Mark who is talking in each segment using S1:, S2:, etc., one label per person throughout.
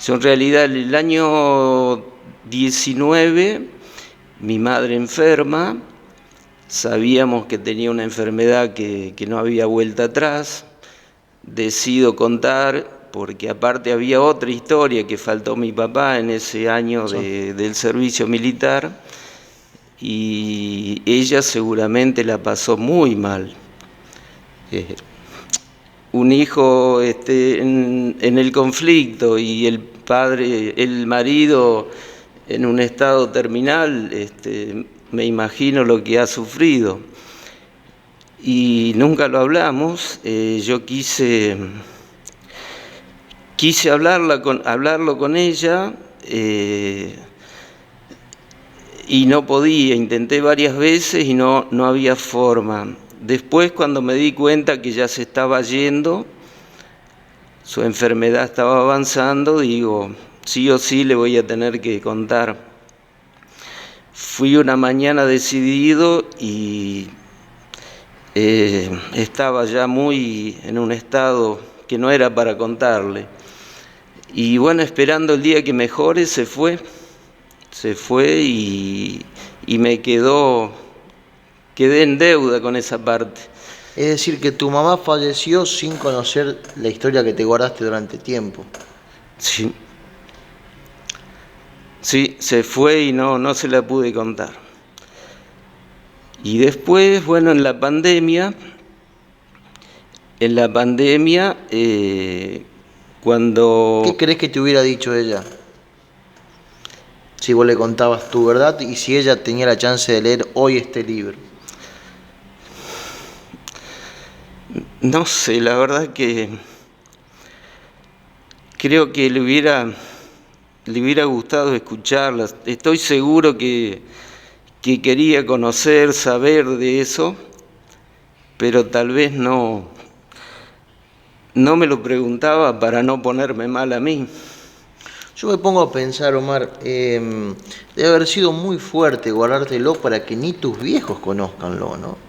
S1: Yo en realidad el año 19, mi madre enferma, sabíamos que tenía una enfermedad que no había vuelta atrás. Decido contar, porque aparte había otra historia que faltó mi papá en ese año del servicio militar, y ella seguramente la pasó muy mal. Un hijo en el conflicto y el marido en un estado terminal, me imagino lo que ha sufrido. Y nunca lo hablamos. Yo quise hablarlo con ella, y no podía. Intenté varias veces y no había forma. Después, cuando me di cuenta que ya se estaba yendo, su enfermedad estaba avanzando, digo, sí o sí le voy a tener que contar. Fui una mañana decidido y estaba ya muy en un estado que no era para contarle. Y bueno, esperando el día que mejore, se fue y quedé en deuda con esa parte.
S2: Es decir, que tu mamá falleció sin conocer la historia que te guardaste durante tiempo.
S1: Sí. Sí, se fue y no se la pude contar. Y después, bueno, en la pandemia, cuando...
S2: ¿Qué crees que te hubiera dicho ella? Si vos le contabas tu verdad y si ella tenía la chance de leer hoy este libro.
S1: No sé, la verdad que creo que le hubiera gustado escucharla. Estoy seguro que quería conocer, saber de eso, pero tal vez no me lo preguntaba para no ponerme mal a mí.
S2: Yo me pongo a pensar, Omar, debe haber sido muy fuerte guardártelo para que ni tus viejos conozcanlo, ¿no?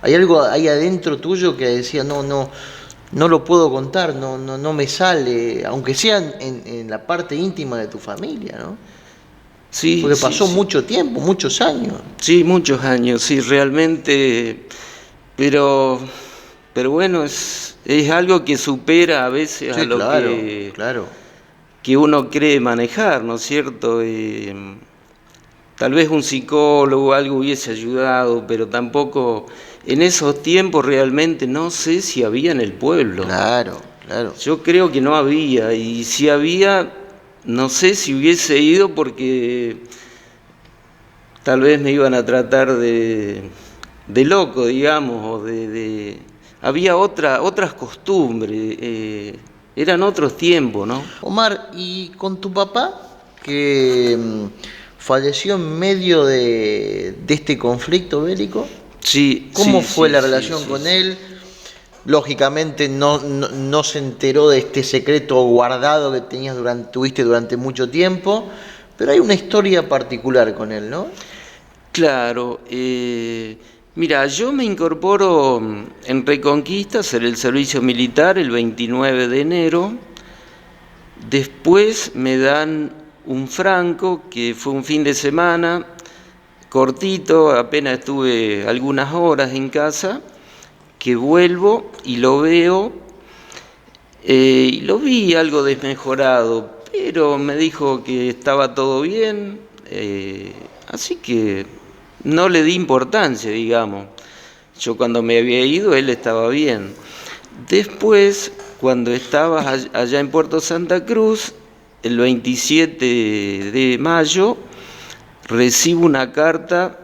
S2: Hay algo ahí adentro tuyo que decía, no lo puedo contar, no me sale, aunque sea en la parte íntima de tu familia, ¿no?
S1: Sí,
S2: porque
S1: sí,
S2: pasó
S1: sí.
S2: mucho tiempo, muchos años.
S1: Sí, muchos años, sí, realmente, pero bueno, es algo que supera a veces a
S2: Sí,
S1: lo
S2: claro.
S1: que uno cree manejar, ¿no es cierto? Tal vez un psicólogo o algo hubiese ayudado, pero tampoco en esos tiempos realmente no sé si había en el pueblo.
S2: Claro.
S1: Yo creo que no había, y si había, no sé si hubiese ido porque tal vez me iban a tratar de loco, digamos, o había otras costumbres, eran otros tiempos, ¿no?
S2: Omar, ¿y con tu papá, que falleció en medio de este conflicto bélico?
S1: Sí,
S2: ¿Cómo
S1: sí,
S2: fue
S1: sí,
S2: la
S1: sí,
S2: relación
S1: sí,
S2: con
S1: sí.
S2: él? Lógicamente no se enteró de este secreto guardado que tuviste durante mucho tiempo, pero hay una historia particular con él, ¿no?
S1: Claro, mira, yo me incorporo en Reconquista a hacer el servicio militar el 29 de enero. Después me dan un franco, que fue un fin de semana cortito, apenas estuve algunas horas en casa, que vuelvo y lo veo, y lo vi algo desmejorado, pero me dijo que estaba todo bien, así que no le di importancia, digamos. Yo cuando me había ido, él estaba bien. Después, cuando estaba allá en Puerto Santa Cruz, el 27 de mayo, recibo una carta,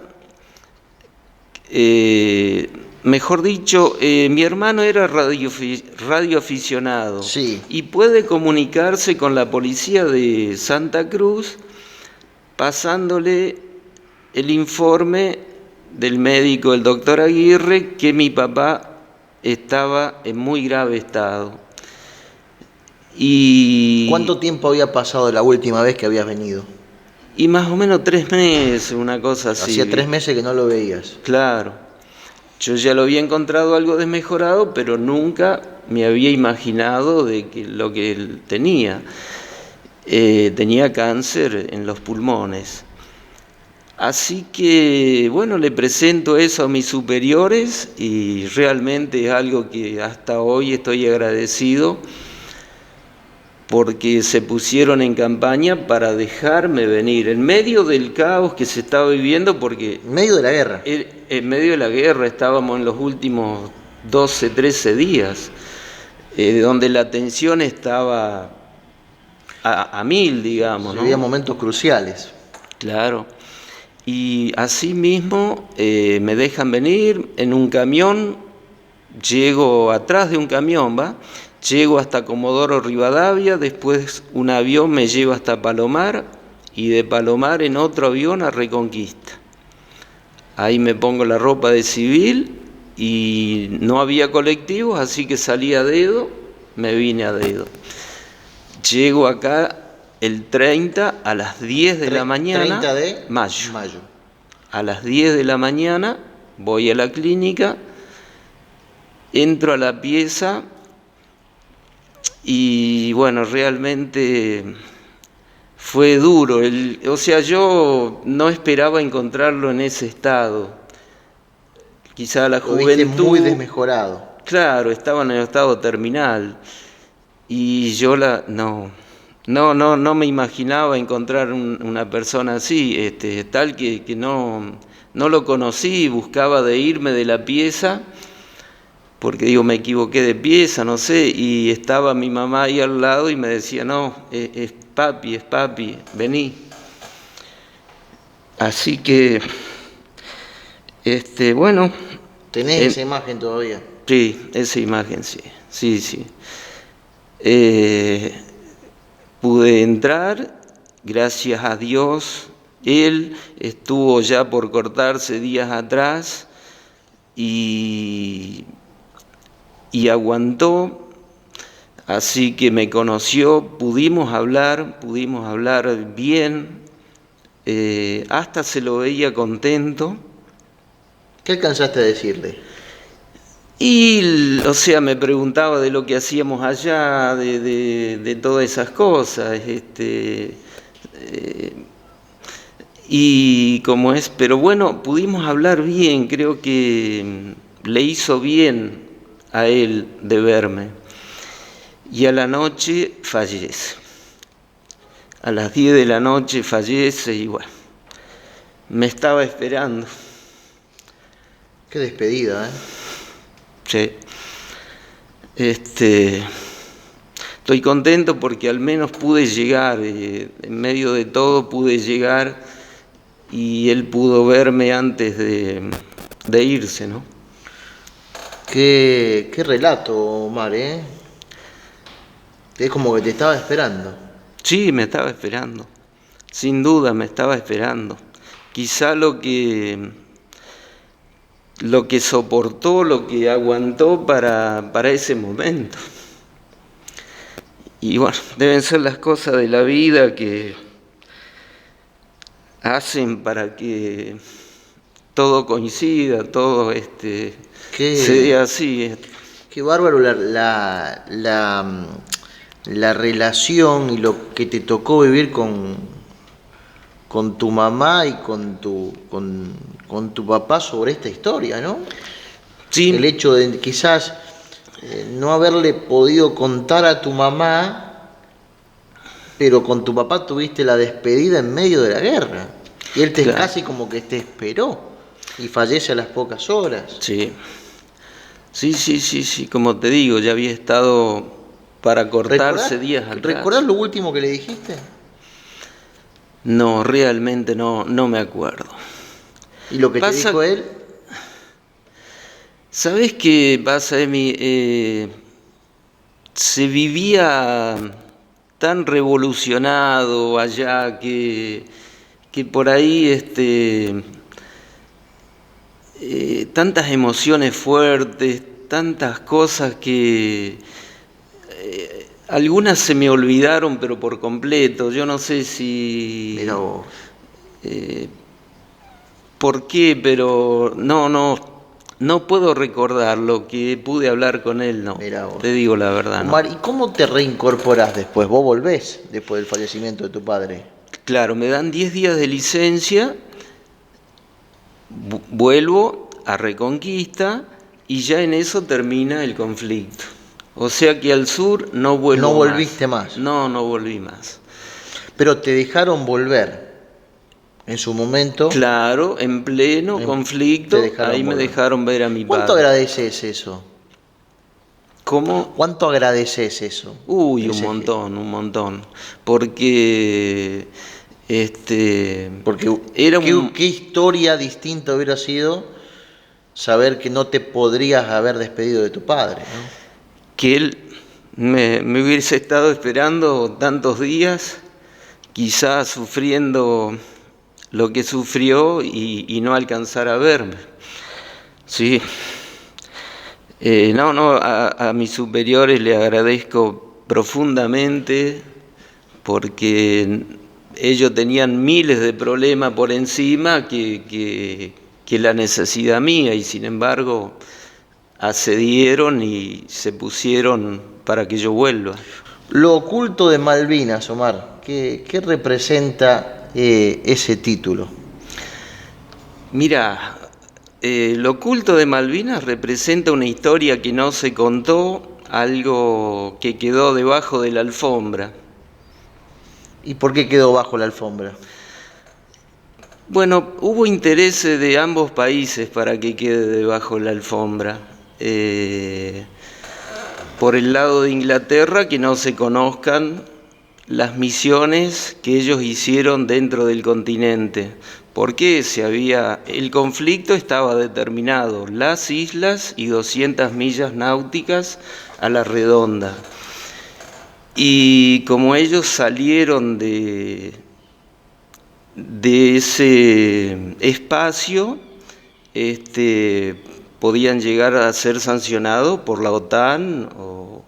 S1: mejor dicho, mi hermano era radioaficionado
S2: Sí.
S1: y puede comunicarse con la policía de Santa Cruz pasándole el informe del médico, el doctor Aguirre, que mi papá estaba en muy grave estado.
S2: ¿Cuánto tiempo había pasado de la última vez que habías venido?
S1: Y más o menos 3 meses, una cosa así,
S2: Hacía 3
S1: ¿viste?
S2: meses que no lo veías.
S1: Claro. Yo ya lo había encontrado algo desmejorado, pero nunca me había imaginado de lo que él tenía. tenía cáncer en los pulmones. Así que, bueno, le presento eso a mis superiores y realmente es algo que hasta hoy estoy agradecido porque se pusieron en campaña para dejarme venir en medio del caos que se estaba viviendo, porque
S2: En medio de la guerra.
S1: en medio de la guerra estábamos en los últimos 12, 13 días, donde la tensión estaba a mil, digamos, ¿no?
S2: Había momentos cruciales.
S1: Claro. Y así mismo me dejan venir en un camión, llego atrás de un camión, ¿va? Llego hasta Comodoro Rivadavia, después un avión me lleva hasta Palomar y de Palomar en otro avión a Reconquista. Ahí me pongo la ropa de civil y no había colectivos, así que salí a dedo, me vine a dedo. Llego acá el 30 a las 10 de la mañana,
S2: 30 de
S1: mayo. A las 10 de la mañana voy a la clínica, entro a la pieza y bueno, realmente fue duro. O sea, yo no esperaba encontrarlo en ese estado. Quizá la
S2: Lo viste
S1: juventud...
S2: muy desmejorado.
S1: Claro, estaba en el estado terminal. Y yo no me imaginaba encontrar una persona así, tal que no lo conocí, buscaba de irme de la pieza, porque digo, me equivoqué de pieza, no sé, y estaba mi mamá ahí al lado y me decía, no, es papi, vení. Así que, bueno.
S2: ¿Tenés esa imagen todavía?
S1: Sí, esa imagen, sí. Pude entrar, gracias a Dios. Él estuvo ya por cortarse días atrás y aguantó, así que me conoció, pudimos hablar bien, hasta se lo veía contento.
S2: ¿Qué alcanzaste a decirle?
S1: Y, o sea, me preguntaba de lo que hacíamos allá, de todas esas cosas, y como es, pero bueno, pudimos hablar bien, creo que le hizo bien a él de verme. Y a la noche fallece. A las 10 de la noche fallece y bueno, me estaba esperando.
S2: Qué despedida, ¿eh?
S1: Sí. Estoy contento porque al menos pude llegar, en medio de todo pude llegar y él pudo verme antes de irse, ¿no?
S2: Qué relato, Omar, ¿eh? Es como que te estaba esperando.
S1: Sí, me estaba esperando, sin duda me estaba esperando. Quizá lo que soportó, lo que aguantó para ese momento. Y bueno, deben ser las cosas de la vida que hacen para que todo coincida, todo sea así.
S2: Qué bárbaro la relación y lo que te tocó vivir con tu mamá y con tu papá sobre esta historia, ¿no?
S1: Sí.
S2: El hecho de quizás no haberle podido contar a tu mamá, pero con tu papá tuviste la despedida en medio de la guerra. Y él
S1: Claro.
S2: casi como que te esperó y fallece a las pocas horas.
S1: Sí, como te digo, ya había estado para cortarse días atrás.
S2: ¿Recordás lo último que le dijiste?
S1: No, realmente no me acuerdo.
S2: ¿Y lo que te dijo él?
S1: ¿Sabés qué pasa, Emi? Se vivía tan revolucionado allá que por ahí tantas emociones fuertes, tantas cosas que algunas se me olvidaron, pero por completo. Yo no sé si...
S2: Mirá vos.
S1: ¿Por qué? Pero no No puedo recordar lo que pude hablar con él, no.
S2: Mirá vos.
S1: Te digo la verdad,
S2: Omar,
S1: no.
S2: ¿y cómo te reincorporás después? ¿Vos volvés después del fallecimiento de tu padre?
S1: Claro, me dan 10 días de licencia, vuelvo a Reconquista y ya en eso termina el conflicto. O sea que al sur no vuelvo
S2: No
S1: más.
S2: volviste más.
S1: No, no volví más.
S2: Pero te dejaron volver en su momento.
S1: Claro, en pleno
S2: Te
S1: conflicto,
S2: dejaron
S1: ahí me
S2: volver.
S1: dejaron ver a mi
S2: ¿Cuánto
S1: padre.
S2: agradeces eso?
S1: ¿Cómo?
S2: ¿Cuánto agradeces eso?
S1: Uy, un
S2: Ese gesto.
S1: montón, un montón. Porque
S2: Porque
S1: era
S2: ¿qué historia distinta hubiera sido saber que no te podrías haber despedido de tu padre, ¿no?
S1: que él me hubiese estado esperando tantos días, quizás sufriendo lo que sufrió y no alcanzar a verme. Sí. A mis superiores le agradezco profundamente porque ellos tenían miles de problemas por encima que la necesidad mía y sin embargo accedieron y se pusieron para que yo vuelva.
S2: Lo oculto de Malvinas, Omar, ¿qué representa ese título?
S1: Mira, lo oculto de Malvinas representa una historia que no se contó, algo que quedó debajo de la alfombra.
S2: ¿Y por qué quedó bajo la alfombra?
S1: Bueno, hubo intereses de ambos países para que quede debajo de la alfombra. Por el lado de Inglaterra, que no se conozcan las misiones que ellos hicieron dentro del continente. Porque el conflicto estaba determinado, las islas y 200 millas náuticas a la redonda. Y como ellos salieron de ese espacio, podían llegar a ser sancionados por la OTAN o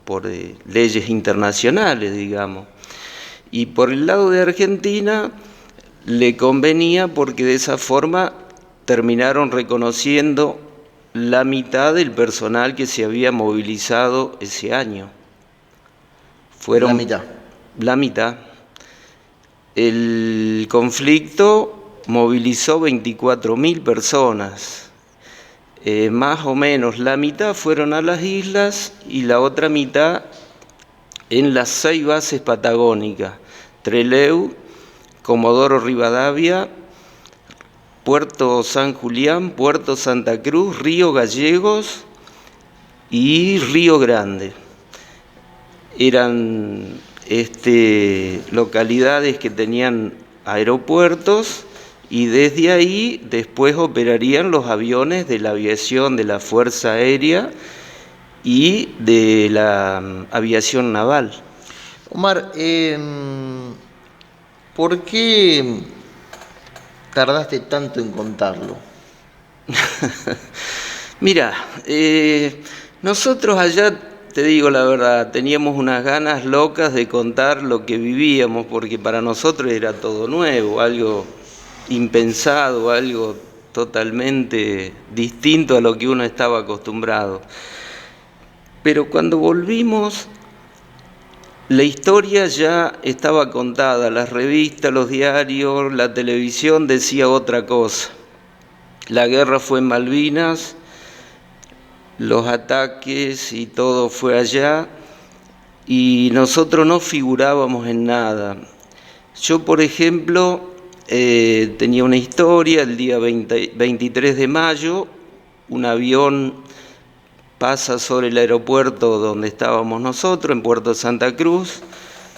S1: por leyes internacionales, digamos. Y por el lado de Argentina le convenía porque de esa forma terminaron reconociendo la mitad del personal que se había movilizado ese año. Fueron
S2: La mitad.
S1: La mitad. El conflicto movilizó 24.000 personas. Más o menos la mitad fueron a las islas y la otra mitad en las 6 bases patagónicas: Trelew, Comodoro Rivadavia, Puerto San Julián, Puerto Santa Cruz, Río Gallegos y Río Grande. Eran localidades que tenían aeropuertos y desde ahí después operarían los aviones de la aviación de la Fuerza Aérea y de la aviación naval.
S2: Omar, ¿por qué tardaste tanto en contarlo?
S1: Mira, nosotros allá, te digo la verdad, teníamos unas ganas locas de contar lo que vivíamos, porque para nosotros era todo nuevo, algo impensado, algo totalmente distinto a lo que uno estaba acostumbrado. Pero cuando volvimos, la historia ya estaba contada, las revistas, los diarios, la televisión decía otra cosa. La guerra fue en Malvinas, los ataques y todo fue allá, y nosotros no figurábamos en nada. Yo, por ejemplo, tenía una historia: el día 23 de mayo, un avión pasa sobre el aeropuerto donde estábamos nosotros, en Puerto Santa Cruz,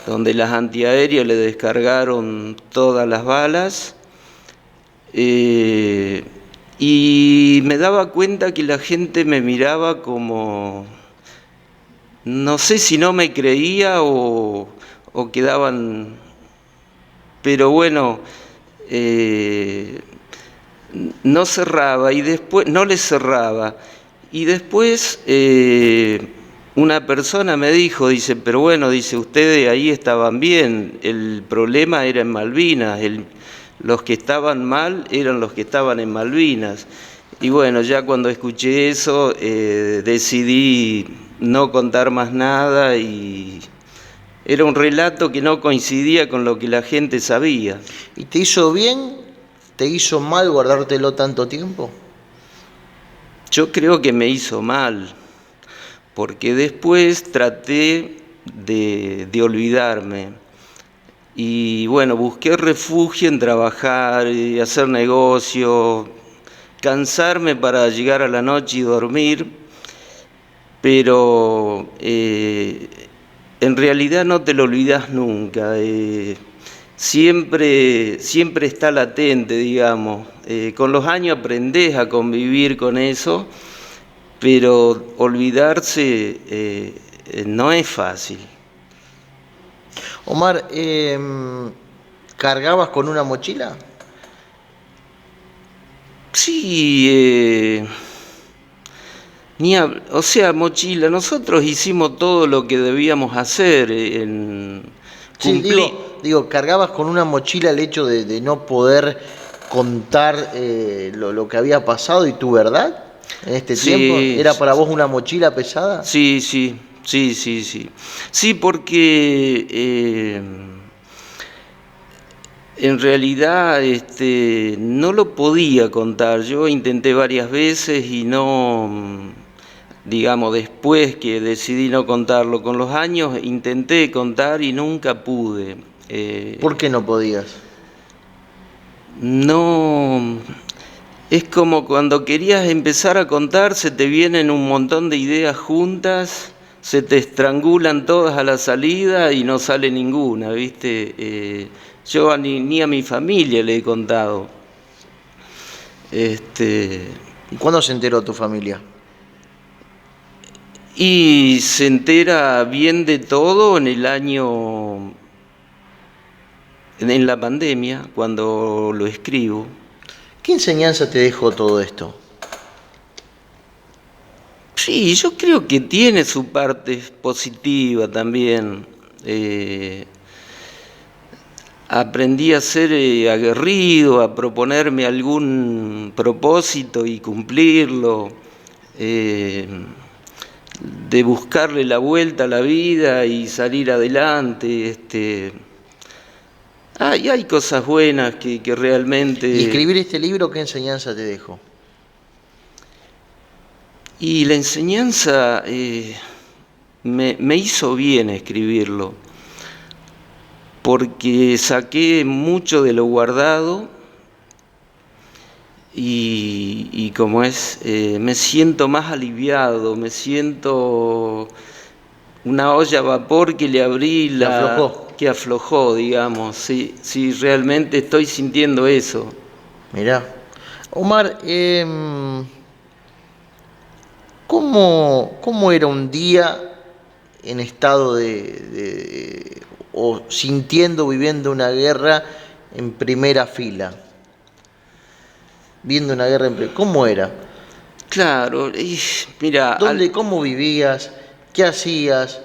S1: donde las antiaéreas le descargaron todas las balas, y me daba cuenta que la gente me miraba como, no sé si no me creía o quedaban, pero bueno, no cerraba y después no les cerraba. Y después una persona me dijo, dice, pero bueno, dice, ustedes ahí estaban bien, el problema era en Malvinas, los que estaban mal eran los que estaban en Malvinas. Y bueno, ya cuando escuché eso, decidí no contar más nada y era un relato que no coincidía con lo que la gente sabía.
S2: ¿Y te hizo bien? ¿Te hizo mal guardártelo tanto tiempo?
S1: Yo creo que me hizo mal, porque después traté de olvidarme. Y bueno, busqué refugio en trabajar, y hacer negocio, cansarme para llegar a la noche y dormir, pero en realidad no te lo olvidas nunca. Siempre está latente, digamos. Con los años aprendés a convivir con eso, pero olvidarse no es fácil.
S2: Omar, ¿cargabas con una mochila?
S1: Sí, o sea, mochila, nosotros hicimos todo lo que debíamos hacer en
S2: Sí,
S1: cumplir.
S2: ¿cargabas con una mochila el hecho de no poder contar lo que había pasado y tu verdad en este tiempo?
S1: Sí,
S2: ¿Era para vos una mochila pesada?
S1: sí, sí, sí, sí, sí. Sí, porque en realidad no lo podía contar. Yo intenté varias veces y no, digamos, después que decidí no contarlo, con los años intenté contar y nunca pude.
S2: ¿Por qué no podías?
S1: No, es como cuando querías empezar a contar, se te vienen un montón de ideas juntas, se te estrangulan todas a la salida y no sale ninguna, ¿viste? Yo ni a mi familia le he contado. Este,
S2: ¿Y cuándo se enteró tu familia?
S1: y se entera bien de todo en la pandemia, cuando lo escribo.
S2: ¿Qué enseñanza te dejó todo esto?
S1: Sí, yo creo que tiene su parte positiva también. Aprendí a ser aguerrido, a proponerme algún propósito y cumplirlo, de buscarle la vuelta a la vida y salir adelante. Hay cosas buenas que
S2: ¿Y
S1: realmente...
S2: escribir este libro qué enseñanza te dejó?
S1: Y la enseñanza me hizo bien escribirlo, porque saqué mucho de lo guardado y como es, me siento más aliviado, me siento una olla a vapor que le abrí
S2: ¿Te aflojó?
S1: que aflojó, digamos. Sí, sí, realmente estoy sintiendo eso.
S2: Mirá. Omar, ¿cómo era un día en estado o sintiendo, viviendo una guerra en primera fila? Viendo una guerra ¿cómo era?
S1: Claro, mira,
S2: ¿Cómo vivías? ¿Qué hacías?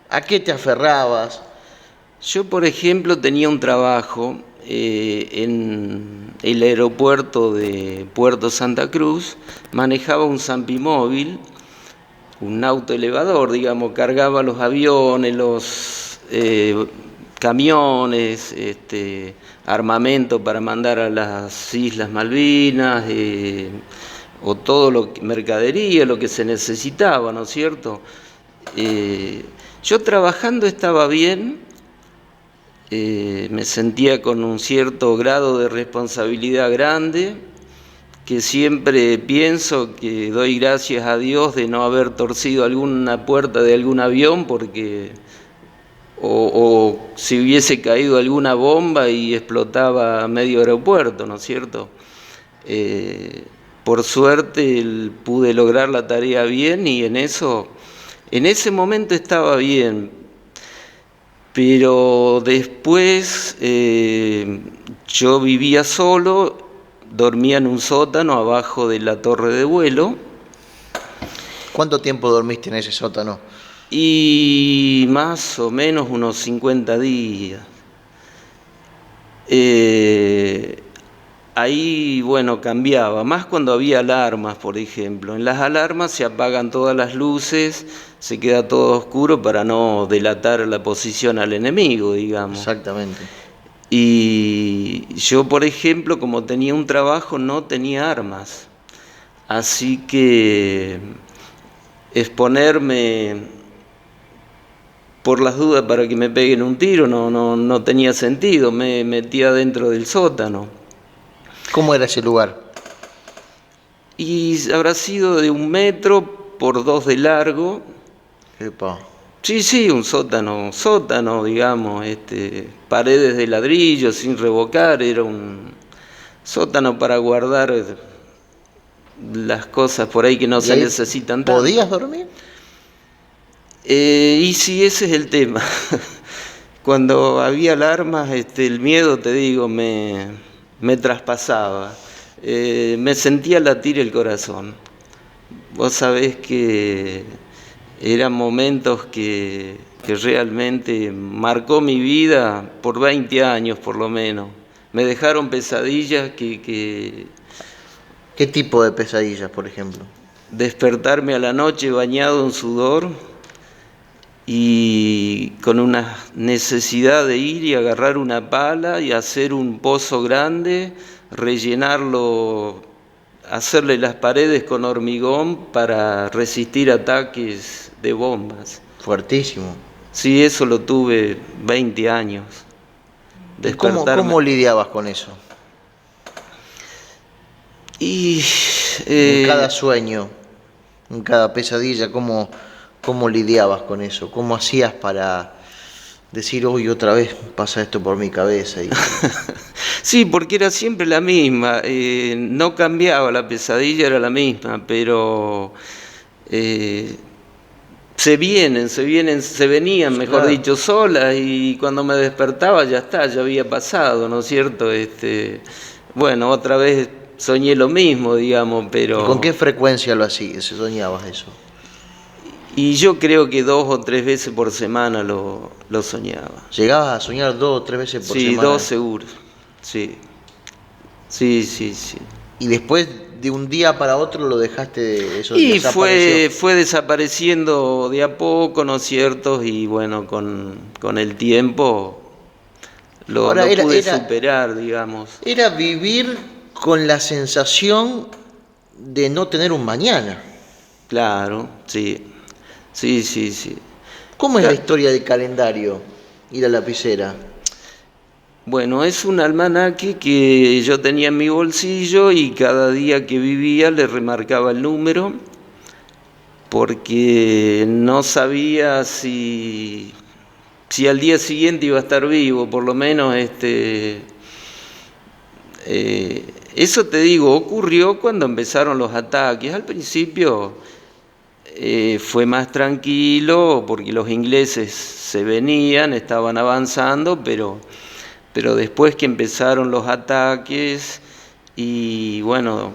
S2: ¿A qué te aferrabas?
S1: yo por ejemplo tenía un trabajo en el aeropuerto de Puerto Santa Cruz, manejaba un Zampimóvil, un auto elevador, digamos, cargaba los aviones, los camiones, armamento para mandar a las Islas Malvinas, o todo mercadería, lo que se necesitaba, ¿no es cierto? Yo trabajando estaba bien, me sentía con un cierto grado de responsabilidad grande, que siempre pienso que doy gracias a Dios de no haber torcido alguna puerta de algún avión, porque o si hubiese caído alguna bomba y explotaba medio aeropuerto, ¿no es cierto? Por suerte pude lograr la tarea bien y en ese momento estaba bien, pero después yo vivía solo, dormía en un sótano abajo de la torre de vuelo.
S2: ¿Cuánto tiempo dormiste en ese sótano?
S1: Y más o menos unos 50 días. ahí, bueno, cambiaba, más cuando había alarmas, por ejemplo. En las alarmas se apagan todas las luces, se queda todo oscuro para no delatar la posición al enemigo, digamos.
S2: Exactamente.
S1: Y yo, por ejemplo, como tenía un trabajo, no tenía armas. Así que exponerme por las dudas para que me peguen un tiro no tenía sentido. Me metía dentro del sótano.
S2: ¿Cómo era ese lugar?
S1: Y habrá sido de 1 metro por 2 de largo.
S2: Epa.
S1: Sí, un sótano, digamos, paredes de ladrillo sin revocar, era un sótano para guardar las cosas por ahí que no
S2: ¿Y
S1: se
S2: ahí
S1: necesitan tanto.
S2: podías dormir?
S1: Y sí, ese es el tema. Cuando había alarmas, el miedo, te digo, me traspasaba. Me sentía latir el corazón. Vos sabés que eran momentos que realmente marcó mi vida por 20 años por lo menos. Me dejaron pesadillas que
S2: ¿Qué tipo de pesadillas, por ejemplo?
S1: despertarme a la noche bañado en sudor y con una necesidad de ir y agarrar una pala y hacer un pozo grande, rellenarlo, hacerle las paredes con hormigón para resistir ataques de bombas.
S2: Fuertísimo.
S1: Sí, eso lo tuve 20 años.
S2: ¿Y cómo lidiabas con eso?
S1: Y
S2: En cada sueño, en cada pesadilla, ¿cómo lidiabas con eso? ¿Cómo hacías para decir, hoy otra vez pasa esto por mi cabeza?
S1: sí, porque era siempre la misma, no cambiaba, la pesadilla era la misma, pero se venían, mejor
S2: Claro.
S1: dicho, solas, y cuando me despertaba ya había pasado, ¿no es cierto? Bueno, otra vez soñé lo mismo, digamos, pero...
S2: ¿Y con qué frecuencia lo hacías, soñabas eso?
S1: Y yo creo que 2 o 3 veces por semana lo soñaba.
S2: ¿Llegabas a soñar 2 o 3 veces por
S1: Sí,
S2: semana?
S1: 2 seguro, sí. Sí.
S2: ¿Y después de un día para otro lo dejaste, eso
S1: Y
S2: desapareció?
S1: fue desapareciendo de a poco, ¿no es cierto? Y bueno, con el tiempo lo
S2: Ahora,
S1: pude superar, digamos.
S2: era vivir con la sensación de no tener un mañana.
S1: Claro, sí. Sí.
S2: ¿Cómo es la historia del calendario y la lapicera?
S1: Bueno, es un almanaque que yo tenía en mi bolsillo y cada día que vivía le remarcaba el número porque no sabía si al día siguiente iba a estar vivo, por lo menos eso te digo, ocurrió cuando empezaron los ataques. Al principio fue más tranquilo porque los ingleses se venían, estaban avanzando, pero después que empezaron los ataques y bueno,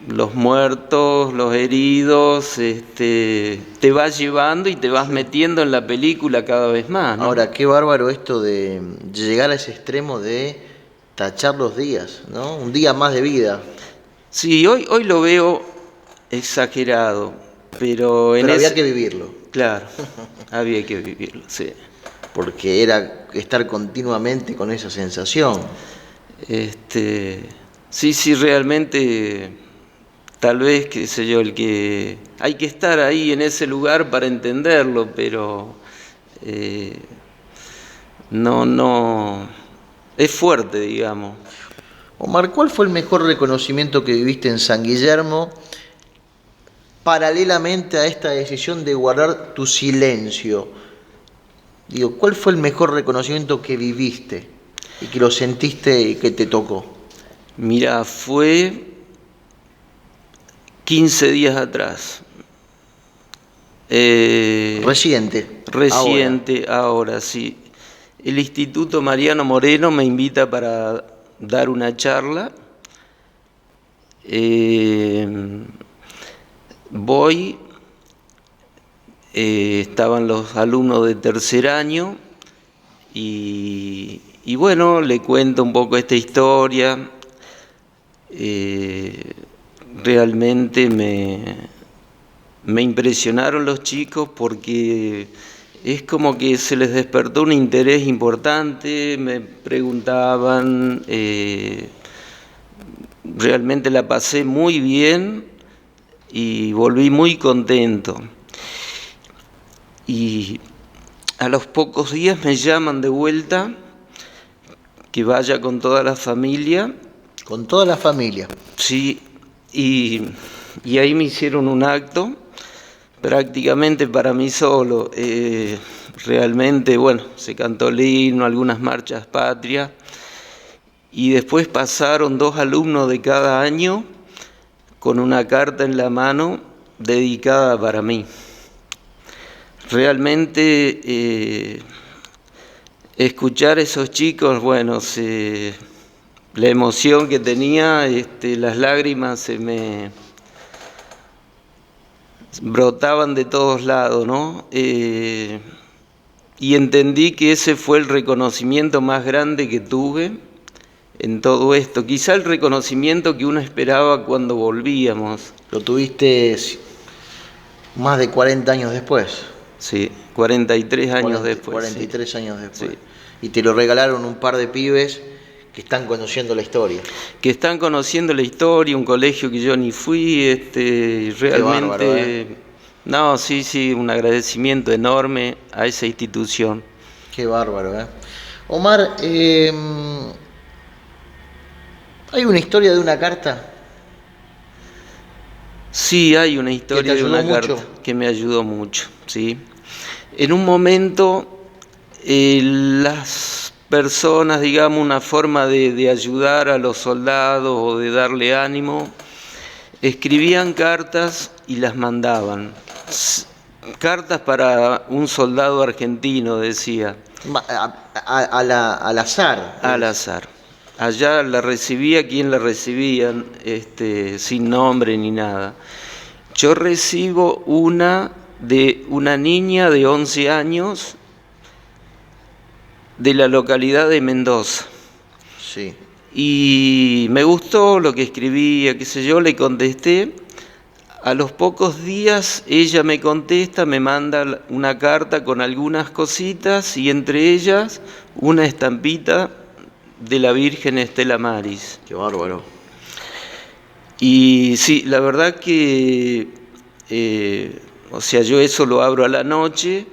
S1: los muertos, los heridos, te vas llevando y te vas metiendo en la película cada vez más, ¿no?
S2: Ahora, qué bárbaro esto de llegar a ese extremo de tachar los días, ¿no? Un día más de vida.
S1: Sí, hoy lo veo exagerado, pero
S2: Había que vivirlo.
S1: Claro, había que vivirlo, sí.
S2: Porque era estar continuamente con esa sensación.
S1: Sí, realmente, tal vez, qué sé yo, hay que estar ahí en ese lugar para entenderlo, pero no, es fuerte, digamos.
S2: Omar, ¿cuál fue el mejor reconocimiento que viviste en San Guillermo paralelamente a esta decisión de guardar tu silencio? Digo, ¿cuál fue el mejor reconocimiento que viviste y que lo sentiste y que te tocó?
S1: Mira, fue 15 días atrás.
S2: Reciente.
S1: Ahora sí. El Instituto Mariano Moreno me invita para dar una charla. Voy, estaban los alumnos de tercer año y bueno, le cuento un poco esta historia. realmente me impresionaron los chicos porque es como que se les despertó un interés importante, me preguntaban, realmente la pasé muy bien y volví muy contento. Y a los pocos días me llaman de vuelta que vaya con toda la familia.
S2: Con toda la familia.
S1: Sí, y ahí me hicieron un acto prácticamente para mí solo. Realmente, bueno, se cantó el himno, algunas marchas patrias, y después pasaron 2 alumnos de cada año con una carta en la mano dedicada para mí. Realmente escuchar a esos chicos, bueno, la emoción que tenía, las lágrimas se me brotaban de todos lados, ¿no? Y entendí que ese fue el reconocimiento más grande que tuve en todo esto. Quizá el reconocimiento que uno esperaba cuando volvíamos.
S2: Lo tuviste más de 40 años después.
S1: Sí, 43 años después.
S2: 43
S1: sí.
S2: años después.
S1: Sí.
S2: Y te lo regalaron un par de pibes que están conociendo la historia.
S1: Que están conociendo la historia, un colegio que yo ni fui, realmente...
S2: Qué bárbaro, ¿eh?
S1: No, sí, un agradecimiento enorme a esa institución.
S2: Qué bárbaro, ¿eh? Omar, ¿hay una historia de una carta?
S1: Sí, hay una historia de una carta que me ayudó mucho, ¿sí? En un momento, las personas, digamos, una forma de ayudar a los soldados o de darle ánimo, escribían cartas y las mandaban. Cartas para un soldado argentino, decía.
S2: Al azar.
S1: Al azar. Allá la recibía quien la recibía, sin nombre ni nada. Yo recibo una de una niña de 11 años de la localidad de Mendoza.
S2: Sí.
S1: Y me gustó lo que escribía, qué sé yo, le contesté. A los pocos días ella me contesta, me manda una carta con algunas cositas y entre ellas una estampita de la Virgen Estela Maris.
S2: Qué bárbaro.
S1: Y sí, la verdad que, yo eso lo abro a la noche,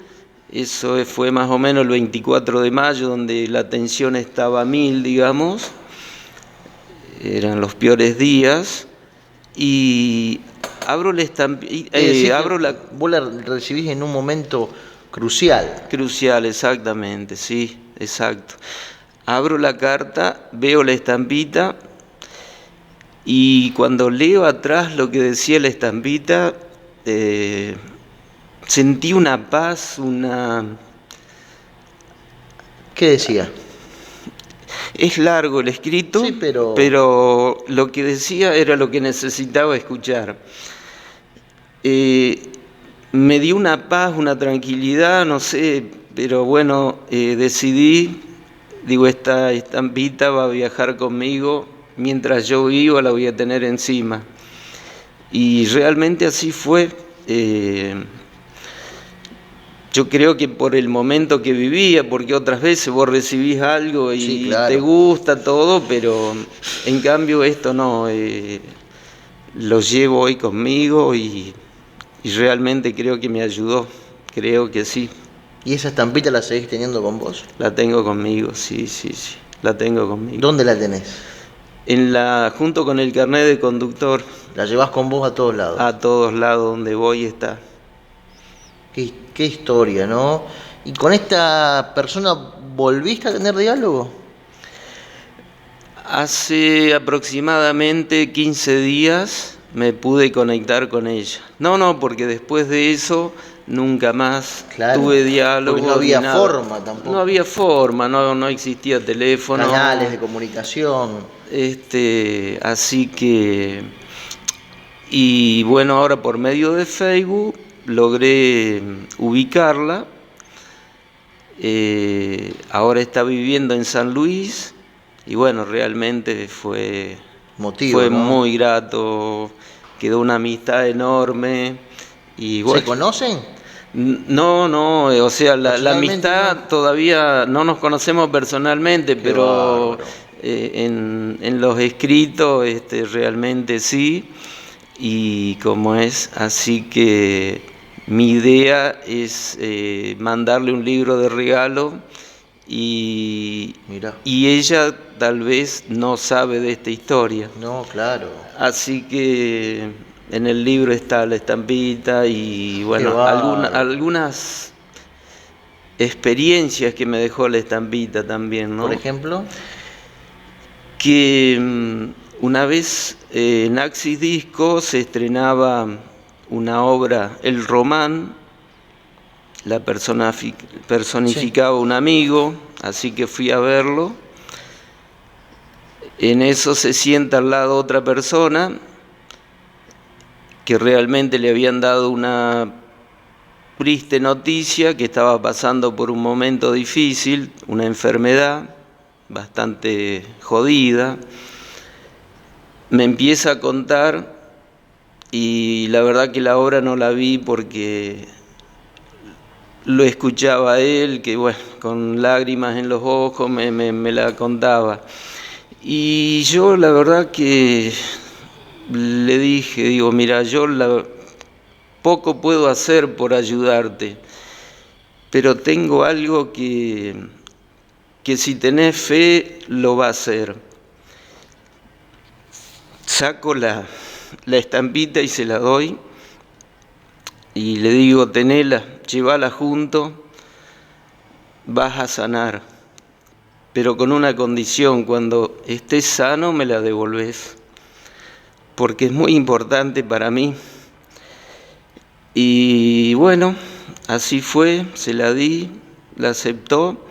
S1: eso fue más o menos el 24 de mayo, donde la tensión estaba a 1000, digamos, eran los peores días, y abro la estampita,
S2: vos la recibís en un momento crucial.
S1: Crucial, exactamente, sí, exacto. Abro la carta, veo la estampita y cuando leo atrás lo que decía la estampita, sentí una paz,
S2: ¿Qué decía?
S1: Es largo el escrito,
S2: sí,
S1: pero lo que decía era lo que necesitaba escuchar. Me dio una paz, una tranquilidad, no sé, pero bueno, decidí, digo, esta estampita va a viajar conmigo, mientras yo vivo la voy a tener encima. Y realmente así fue. Yo creo que por el momento que vivía, porque otras veces vos recibís algo y
S2: sí, claro,
S1: te gusta todo, pero en cambio esto no, lo llevo hoy conmigo y realmente creo que me ayudó, creo que sí.
S2: ¿Y esa estampita la seguís teniendo con vos?
S1: La tengo conmigo, sí, la tengo conmigo.
S2: ¿Dónde la tenés?
S1: Junto con el carnet de conductor.
S2: ¿La llevás con vos a todos lados?
S1: A todos lados, donde voy está.
S2: Qué historia, ¿no? ¿Y con esta persona volviste a tener diálogo?
S1: Hace aproximadamente 15 días me pude conectar con ella. No, porque después de eso nunca más tuve diálogo.
S2: Porque no había forma tampoco.
S1: No había forma, no existía teléfono.
S2: Canales de comunicación.
S1: Así que... Y bueno, ahora por medio de Facebook logré ubicarla. Ahora está viviendo en San Luis y bueno, realmente fue
S2: Motivo,
S1: fue
S2: ¿no?
S1: muy grato, quedó una amistad enorme y bueno.
S2: ¿Se conocen?
S1: No, no, o sea, la
S2: Personalmente,
S1: amistad
S2: no.
S1: todavía no nos conocemos personalmente,
S2: Qué
S1: pero
S2: bárbaro.
S1: en los escritos realmente sí, y como es, así que mi idea es mandarle un libro de regalo y,
S2: Mirá.
S1: y ella tal vez no sabe de esta historia.
S2: No, claro.
S1: Así que en el libro está la estampita y
S2: Qué
S1: bueno,
S2: bárbaro.
S1: algunas experiencias que me dejó la estampita también,
S2: Por
S1: ¿no?
S2: ejemplo,
S1: Que una vez en Axis Disco se estrenaba una obra, El Román, la
S2: sí.
S1: personificaba un amigo, así que fui a verlo. En eso se sienta al lado otra persona que realmente le habían dado una triste noticia, que estaba pasando por un momento difícil, una enfermedad bastante jodida. Me empieza a contar y la verdad que la obra no la vi porque lo escuchaba a él, que bueno, con lágrimas en los ojos me la contaba. Y yo la verdad que le dije, digo, mira, poco puedo hacer por ayudarte, pero tengo algo que si tenés fe lo va a hacer. Saco la estampita y se la doy y le digo, tenela, llévala junto, vas a sanar, pero con una condición, cuando estés sano me la devolvés, porque es muy importante para mí. Y bueno, así fue, se la di, la aceptó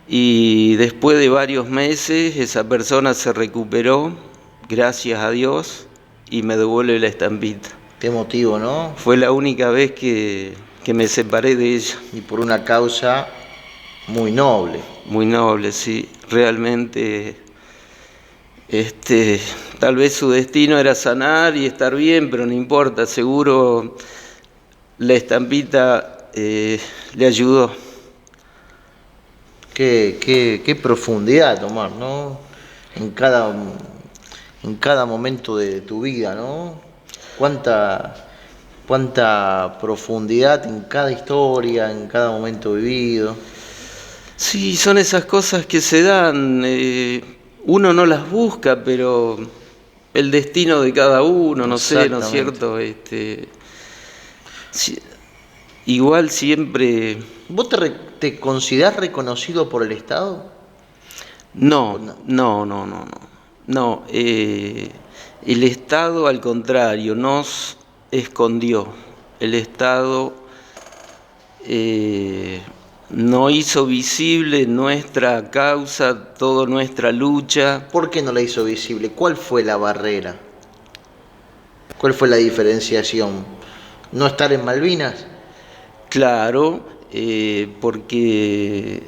S1: y después de varios meses esa persona se recuperó, gracias a Dios, y me devuelve la estampita.
S2: Qué motivo, ¿no?
S1: Fue la única vez que me separé de ella.
S2: Y por una causa muy noble.
S1: Muy noble, sí, realmente tal vez su destino era sanar y estar bien, pero no importa, seguro la estampita le ayudó.
S2: Qué profundidad, Omar, ¿no? En cada momento de tu vida, ¿no? Cuánta profundidad en cada historia, en cada momento vivido.
S1: Sí, son esas cosas que se dan, uno no las busca, pero el destino de cada uno, no sé, ¿no es
S2: Exactamente.
S1: cierto? Igual siempre,
S2: ¿Vos te considerás reconocido por el Estado? ¿O
S1: no,
S2: no?
S1: no, no, no, no, no, el Estado al contrario nos escondió, el Estado no hizo visible nuestra causa, toda nuestra lucha.
S2: ¿Por qué no la hizo visible? ¿Cuál fue la barrera? ¿Cuál fue la diferenciación? ¿No estar en Malvinas?
S1: Claro, porque,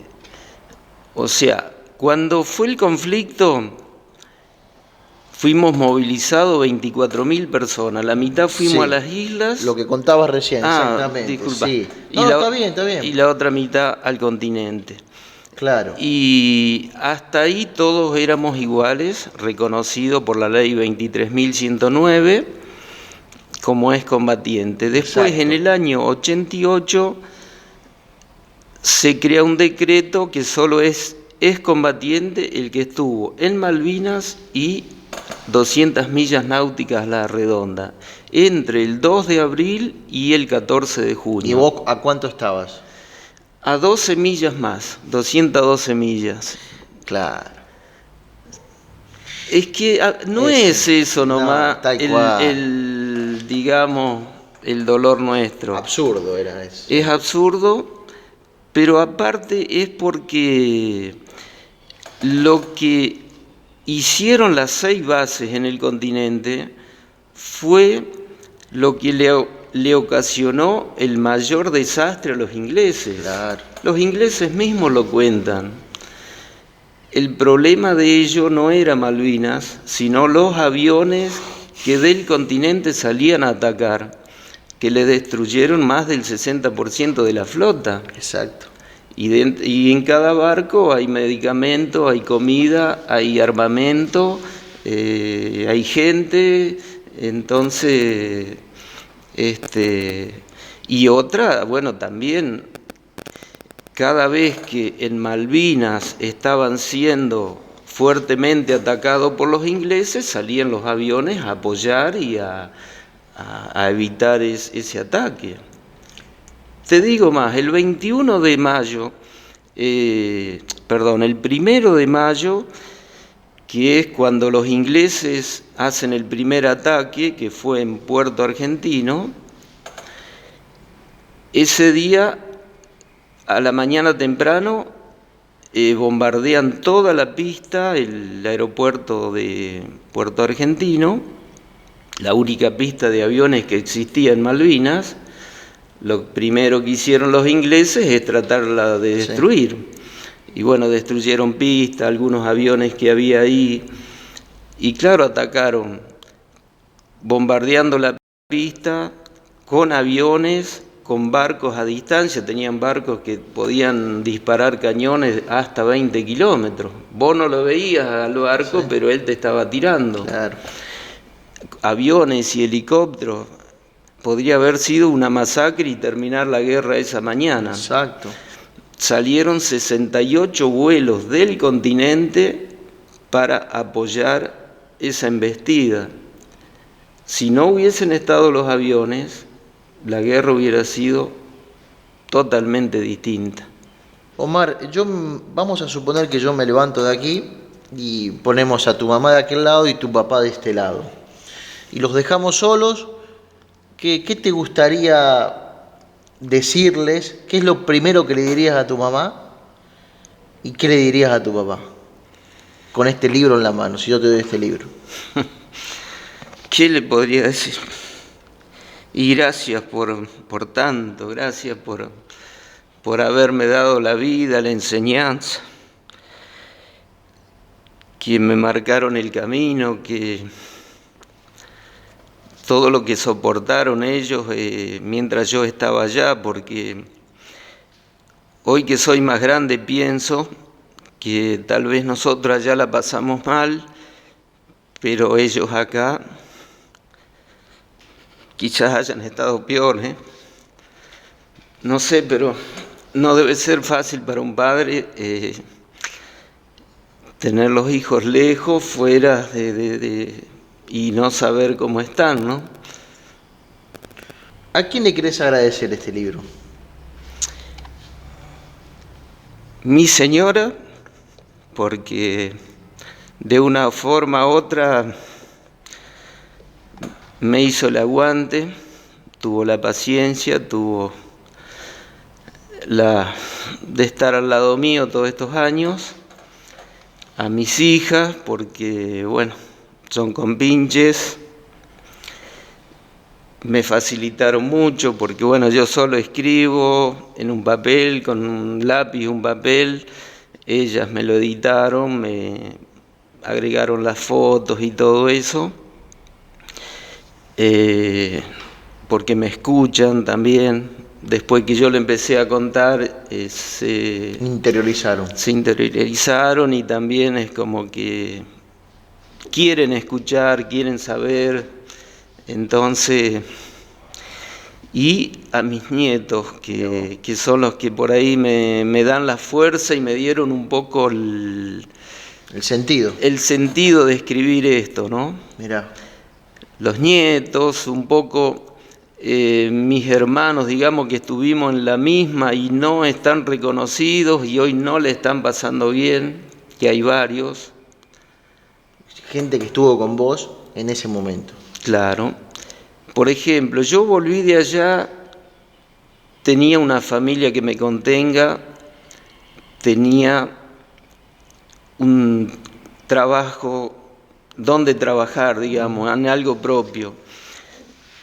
S1: o sea, cuando fue el conflicto, fuimos movilizados 24.000 personas, la mitad fuimos a
S2: Sí,
S1: las islas.
S2: lo que contabas recién, exactamente,
S1: Disculpa.
S2: sí.
S1: Y
S2: No,
S1: la,
S2: está bien,
S1: y la otra mitad al continente.
S2: claro.
S1: Y hasta ahí todos éramos iguales, reconocidos por la ley 23.109 como es combatiente. Después,
S2: Exacto.
S1: en el año 88, se crea un decreto que solo es combatiente el que estuvo en Malvinas y 200 millas náuticas a la redonda, entre el 2 de abril y el 14 de
S2: ¿Y
S1: junio.
S2: vos a cuánto estabas?
S1: A 12 millas más, 212 millas.
S2: Claro.
S1: Es que no es eso
S2: No,
S1: nomás
S2: tal cual.
S1: digamos, el dolor nuestro.
S2: Absurdo era eso.
S1: Es absurdo, pero aparte es porque lo que hicieron las 6 bases en el continente fue lo que le ocasionó el mayor desastre a los ingleses.
S2: Claro.
S1: Los ingleses mismos lo cuentan. el problema de ello no era Malvinas, sino los aviones que del continente salían a atacar, que le destruyeron más del 60% de la flota.
S2: Exacto.
S1: Y en cada barco hay medicamento, hay comida, hay armamento, hay gente, entonces, y otra, bueno, también cada vez que en Malvinas estaban siendo fuertemente atacados por los ingleses, salían los aviones a apoyar y a evitar ese ataque. Te digo más, el 1 de mayo, que es cuando los ingleses hacen el primer ataque, que fue en Puerto Argentino, ese día, a la mañana temprano, bombardean toda la pista, el aeropuerto de Puerto Argentino, la única pista de aviones que existía en Malvinas. Lo primero que hicieron los ingleses es tratarla de destruir. Sí. Y bueno, destruyeron pistas, algunos aviones que había ahí. Y claro, atacaron, bombardeando la pista con aviones, con barcos a distancia. Tenían barcos que podían disparar cañones hasta 20 kilómetros. Vos no lo veías al barco, sí, pero él te estaba tirando.
S2: Claro.
S1: Aviones y helicópteros. Podría haber sido una masacre y terminar la guerra esa mañana.
S2: Exacto.
S1: Salieron 68 vuelos del continente para apoyar esa embestida. Si no hubiesen estado los aviones, la guerra hubiera sido totalmente distinta.
S2: Omar, vamos a suponer que yo me levanto de aquí y ponemos a tu mamá de aquel lado y tu papá de este lado. Y los dejamos solos. ¿Qué te gustaría decirles? ¿Qué es lo primero que le dirías a tu mamá? ¿Y qué le dirías a tu papá? Con este libro en la mano, si yo te doy este libro.
S1: ¿Qué le podría decir? Y gracias por tanto, gracias por haberme dado la vida, la enseñanza, que me marcaron el camino, que todo lo que soportaron ellos mientras yo estaba allá, porque hoy que soy más grande pienso que tal vez nosotros allá la pasamos mal, pero ellos acá quizás hayan estado peor, No sé, pero no debe ser fácil para un padre tener los hijos lejos, fuera y no saber cómo están, ¿no?
S2: ¿A quién le querés agradecer este libro?
S1: Mi señora, porque de una forma u otra me hizo el aguante, tuvo la paciencia, tuvo de estar al lado mío todos estos años. A mis hijas, porque bueno, son compinches, me facilitaron mucho, porque bueno, yo solo escribo en un papel, con un lápiz, un papel, ellas me lo editaron, me agregaron las fotos y todo eso, porque me escuchan también. Después que yo le empecé a contar, se interiorizaron y también es como que quieren escuchar, quieren saber. Entonces, y a mis nietos, que son los que por ahí me dan la fuerza y me dieron un poco el sentido de escribir esto, ¿no?
S2: Mirá.
S1: Los nietos, un poco mis hermanos, digamos, que estuvimos en la misma y no están reconocidos y hoy no le están pasando bien, que hay varios.
S2: Gente que estuvo con vos en ese momento.
S1: Claro. Por ejemplo, yo volví de allá, tenía una familia que me contenga, tenía un trabajo, donde trabajar, digamos, en algo propio.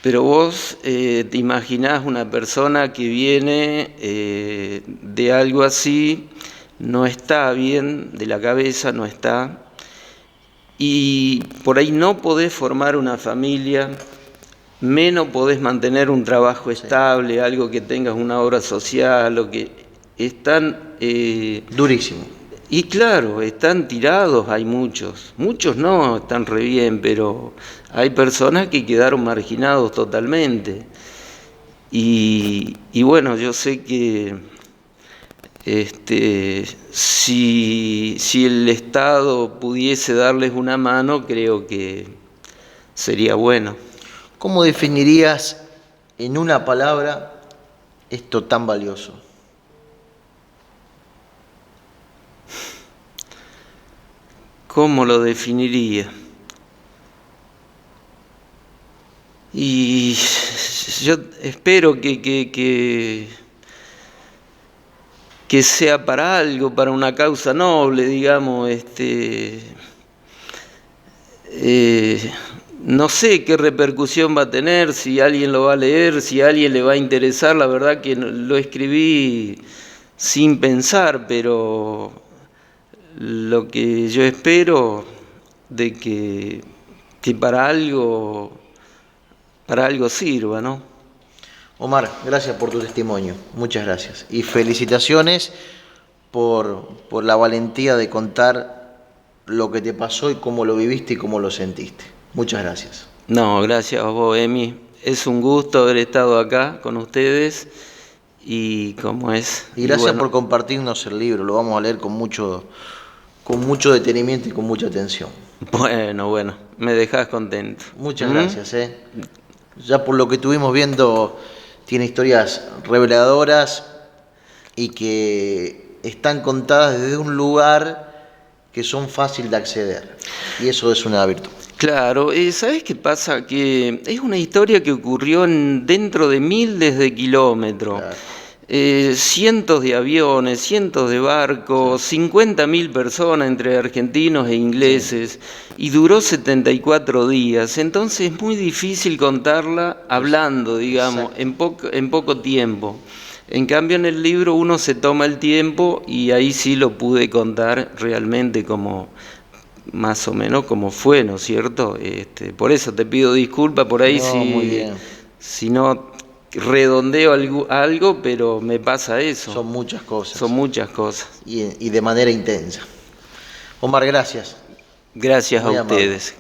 S1: Pero vos te imaginás una persona que viene de algo así, no está bien de la cabeza, no está. Y por ahí no podés formar una familia, menos podés mantener un trabajo estable, algo que tengas una obra social, lo que están...
S2: Durísimo.
S1: Y claro, están tirados, hay muchos no, están re bien, pero hay personas que quedaron marginados totalmente. Y bueno, yo sé que si el Estado pudiese darles una mano, creo que sería bueno.
S2: ¿Cómo definirías en una palabra esto tan valioso?
S1: ¿Cómo lo definiría? Y yo espero que sea para algo, para una causa noble, digamos. No sé qué repercusión va a tener, si alguien lo va a leer, si a alguien le va a interesar. La verdad que lo escribí sin pensar, pero lo que yo espero de que para algo sirva, ¿no?
S2: Omar, gracias por tu testimonio, muchas gracias. Y felicitaciones por la valentía de contar lo que te pasó y cómo lo viviste y cómo lo sentiste. Muchas gracias.
S1: No, gracias a vos, Emi. Es un gusto haber estado acá con ustedes y como es.
S2: Y gracias por compartirnos el libro, lo vamos a leer con mucho detenimiento y con mucha atención.
S1: Bueno, me dejás contento.
S2: Muchas gracias. Ya por lo que estuvimos viendo, tiene historias reveladoras y que están contadas desde un lugar que son fácil de acceder. Y eso es una virtud.
S1: Claro, ¿sabes qué pasa? Que es una historia que ocurrió dentro de miles de kilómetros. Claro. Cientos de aviones, cientos de barcos, 50.000 personas entre argentinos e ingleses, y duró 74 días. Entonces es muy difícil contarla hablando, digamos, en poco tiempo. En cambio en el libro uno se toma el tiempo y ahí sí lo pude contar realmente como más o menos como fue, ¿no es cierto? Por eso te pido disculpas por ahí si no redondeo algo, pero me pasa eso.
S2: Son muchas cosas.
S1: Son muchas cosas.
S2: Y de manera intensa. Omar, gracias.
S1: Gracias a ustedes.